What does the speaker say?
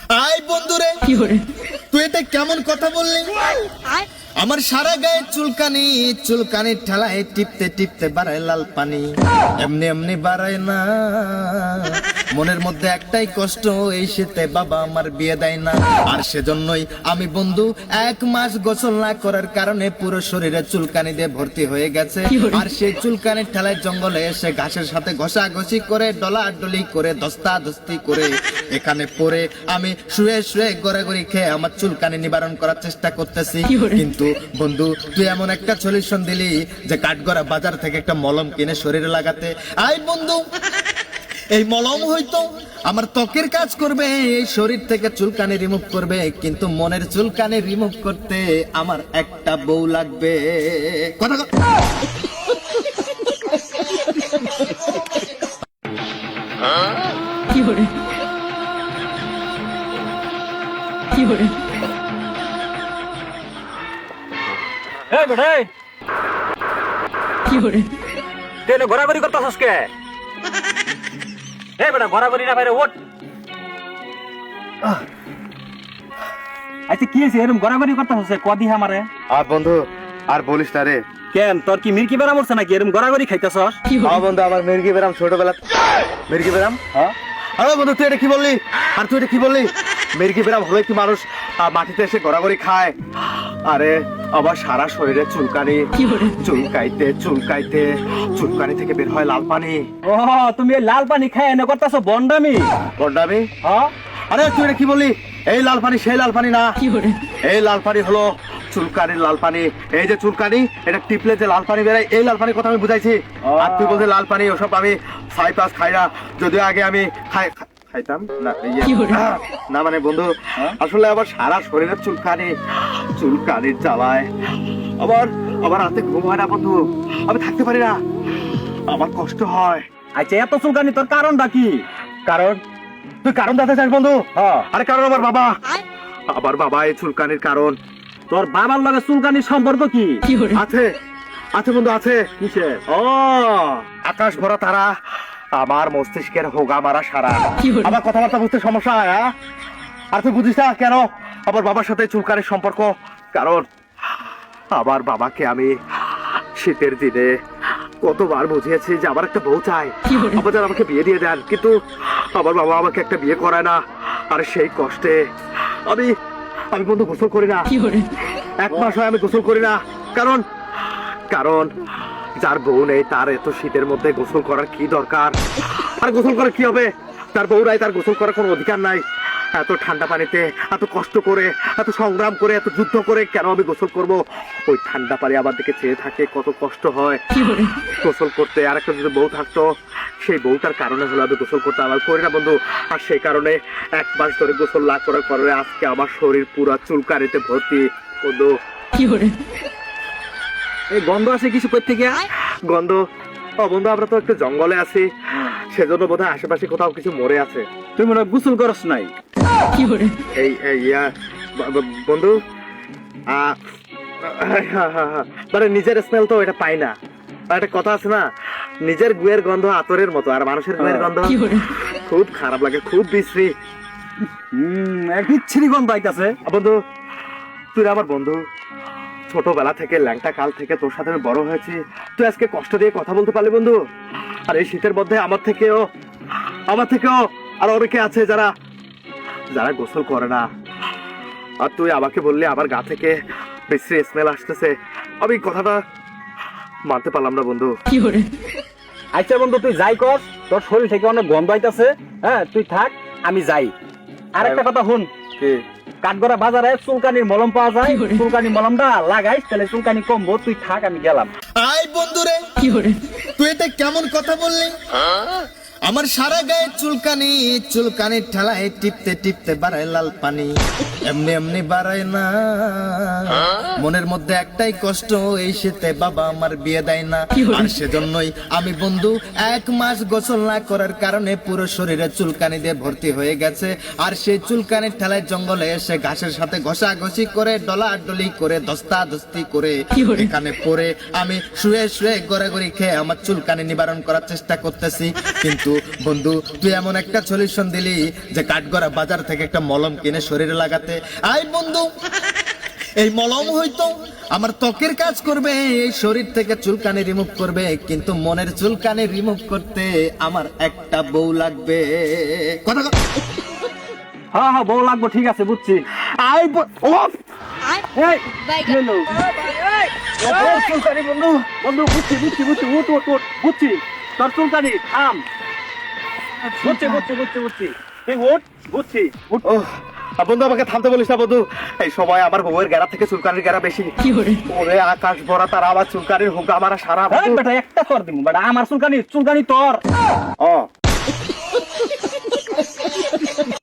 I বন্ধুরে, তুই এটা কেমন কথা বললি? আমার সারা গায়ে চুলকানি, চুলকানির ঠেলায় টিপতে টিপতে বাড়ায় লাল পানি। এমনি এমনি বাড়ায় না, মনের মধ্যে একটাই কষ্ট, এই শীতে বাবা আমার বিয়ে দেয় না। আর সেজন্যই আমি বন্ধু 1 মাস গোসল না করার কারণে পুরো শরীরে চুলকানি দিয়ে ভর্তি হয়ে গেছে। আর সেই চুলকানির ঠেলায় জঙ্গলে এসে ঘাসের সাথে ঘষাঘষি করে, ডলাডলি করে, দস্তাদস্তি করে এখানে পরে আমি শুয়ে শুয়ে গড়াগড়ি খেয়ে আমার চুলকানি নিবারণ করার চেষ্টা করতেছি। কিন্তু বন্ধু, তুই এমন একটা সলিউশন দিলি যে কাঠগড়া বাজার থেকে একটা মলম কিনে শরীরে লাগাতে। আই বন্ধু, এই মলম হয়তো আমার ত্বকের কাজ করবে, এই শরীর থেকে চুলকানি রিমুভ করবে, কিন্তু মনের চুলকানি রিমুভ করতে আমার একটা বউ লাগবে। কথা কি hore কি hore এই বেটা কি hore তেনে ঘোরাঘুরি করতেছস কে? এই বেটা ঘোরাঘুরি না বাইরে ওঠ। আচ্ছা কি হয়েছে এরকম ঘোরাঘুরি করতেছস কদি আমারে? আর বন্ধু আর বলিস না রে। কেন তোর কি মির্কি বেরাম উঠছে নাকি এরকম ঘোরাঘুরি খাইতেছস? হ্যাঁ বন্ধু, আমার মির্গি বেরাম ছোটবেলা। মির্গি বেরাম? হ্যাঁ। আরে বন্ধু, তুই এটা কি বললি? আর তুই এটা কি বললি? মির্গি বেরাম হলে কি মানুষ মাটিতে এসে ঘোরাঘুরি খায়? আরে আমার সারা শরীরে চুলকানি, চুলকাইতে চুলকাইতে চুলকানি থেকে বের হয় লাল পানি। ও তুমি এই লাল পানি খায় এনে করতেছো বন্ডামি? বন্ডামি? হ্যাঁ। আরে তুই এটা কি বললি? এই লাল পানি সেই লাল পানি না। কি hore এই লাল পানি হলো চুলকানির লাল পানি। এই যে চুলকানি, এটা টিপলে যে লাল পানি বেরোয়, এই লাল পানির কথা আমি বুঝাইছি। আর তুই বলতে লাল পানি, ওসব আমি সাইপাস খাই না। যদিও আগে আমি খাইতাম না। কি hore না মানে বন্ধু, আসলে আবার সারা শরীরের চুলকানি, চুলকানির জ্বালায় আবার আবার রাতে ঘুম হয় না বন্ধু, আমি থাকতে পারি না, আমার কষ্ট হয়। আচ্ছা এত চুলকানি তোর কারণটা কি? কারণ তুই কারণ জানতে চাস বন্ধু? হ্যাঁ। আরে কারণ আমার বাবা এই চুলকানির কারণ। তোর বাবার লগে চুলকানির সম্পর্ক কি? কি hore আছে আছে বন্ধু, আছে। কিসে? ও আকাশ ভরা তারা, আমার মস্তিষ্কের হোগা মারা সারা, কি হলো? আমার কথাবার্তা বুঝতে সমস্যা হয়। আর তুই বুঝিস না কেন আমার বাবার সাথে চুলকানির সম্পর্ক? কারণ আমার বাবাকে আমি শীতের দিনে কতবার বুঝিয়েছি যে আমার একটা বউ চাই, কি হলো? আমাদের আমাকে বিয়ে দিয়ে দেন, কিন্তু আমার বাবা আমাকে একটা বিয়ে করায় না। আর সেই কষ্টে আমি আমি বন্ধু গোসল করি না। কি hore 1 মাস হয় আমি গোসল করি না। কারণ কারণ যার বউ নেই তার এত শীতের মধ্যে গোসল করার কি দরকার? আর গোসল করে কি হবে? তার বউ নাই, তার গোসল করার কোনো অধিকার নাই। এত ঠান্ডা পানিতে এত কষ্ট করে, এত সংগ্রাম করে, এত যুদ্ধ করে কেন আমি গোসল করব? ওই ঠান্ডা পানি আমার দিকে চেয়ে থাকে, কত কষ্ট হয় কি hore গোসল করতে। আর একটা যদি বউ থাকতো, সেই বউটার কারণে হলো আমি গোসল করতে আমার করি না বন্ধু। আর সেই কারণে 1 মাস ধরে গোসল না করার কারণে আজকে আমার শরীর পুরা চুলকানিতে ভর্তি বন্ধু। কি hore এই গন্ধ আসে কিছু কই থেকে? গন্ধ? ও বন্ধু, আমরা তো একটু জঙ্গলে আছি, সেজন্য বোধহয় আশেপাশে কোথাও কিছু মরে আছে। তুই মনে হয় গোসল করস নাই? কি hore এই বন্ধু, মানে নিজের স্মেল তো এটা পাই না। আর একটা কথা আছে না, নিজের গুয়ের গন্ধ আতরের মতো, আর মানুষের গুয়ের গন্ধ কি hore খুব খারাপ লাগে, খুব বিশ্রী। এক বিচ্ছিরি গন্ধ আইতাছে। বন্ধু, তুই আমার বন্ধু, ছোটবেলা থেকে ল্যাংটা কাল থেকে তোর সাথে আমি বড় হয়েছি, তুই আজকে কষ্ট দিয়ে কথা বলতে পারলি বন্ধু। আর এই শীতের মধ্যে আমার থেকেও আর অনেকে আছে যারা যারা গোসল করে না। আর তুই আমাকে বললি আমার গা থেকে বিশ্রী স্মেল আসতেছে, আমি কথাটা মানতে পারলাম না বন্ধু। কি hore আচ্ছা বন্ধু তুই যাই কর, তোর শরীর থেকে অনেক গন্ধ আইতাছে। হ্যাঁ তুই থাক, আমি যাই। আর একটা কথা শুন, কি? কাঠগড়া বাজারে চুলকানির মলম পাওয়া যায়, কি করে? চুলকানি মলমটা লাগাইস তাহলে চুলকানি কমবো। তুই থাক, আমি গেলাম। আই বন্ধুরে, কি hore তুই এটা কেমন কথা বললি? আমার সারা গায়ে চুলকানি, চুলকানির ঠেলায় টিপতে টিপতে বাড়ায় লাল পানি। এমনি এমনি বাড়ায় না, মনের মধ্যে একটাই কষ্ট, এই শীতে বাবা আমার বিয়ে দেয় না। আর সেজন্যই আমি বন্ধু 1 মাস গোসল না করার কারণে পুরো শরীরে চুলকানি দিয়ে ভর্তি হয়ে গেছে। আর সেই চুলকানির ঠেলায় জঙ্গলে এসে ঘাসের সাথে ঘষাঘষি করে, ডলাডলি করে, দস্তাদস্তি করে এখানে পরে আমি শুয়ে শুয়ে গড়াগড়ি খেয়ে আমার চুলকানি নিবারণ করার চেষ্টা করতেছি। কিন্তু বন্ধু তুই এমন একটা সলিউশন দিলি যে কাঠগড়া বাজার থেকে একটা মলম কিনে শরীরে লাগাতে। আই বন্ধু, এই মলম হয়তো আমার ত্বকের কাজ করবে, এই শরীর থেকে চুলকানি রিমুভ করবে, কিন্তু মনের চুলকানি রিমুভ করতে আমার একটা বউ লাগবে। কথা হ্যাঁ হ্যাঁ, বউ লাগবো, ঠিক আছে, বুঝছি। চুলকানি বন্ধু, বন্ধু বুঝছি বুঝছি বুঝছি, উঠ উঠ উঠ, বুঝছি তোর চুলকানি, থাম। বুঝছি বুঝছি বুঝছি বুঝছি, তুই উঠ, বুঝছি উঠ। বন্ধু আমাকে থামতে বলিস না বন্ধু, এই সময় আমার বউয়ের গেরা থেকে চুলকানির গেরা বেশি। ওরে আকাশ ভরা তার আবার চুলকানির হুক আমার সারা। বেটা একটা কর দিব বেটা, আমার চুলকানি, চুলকানি তোর। ও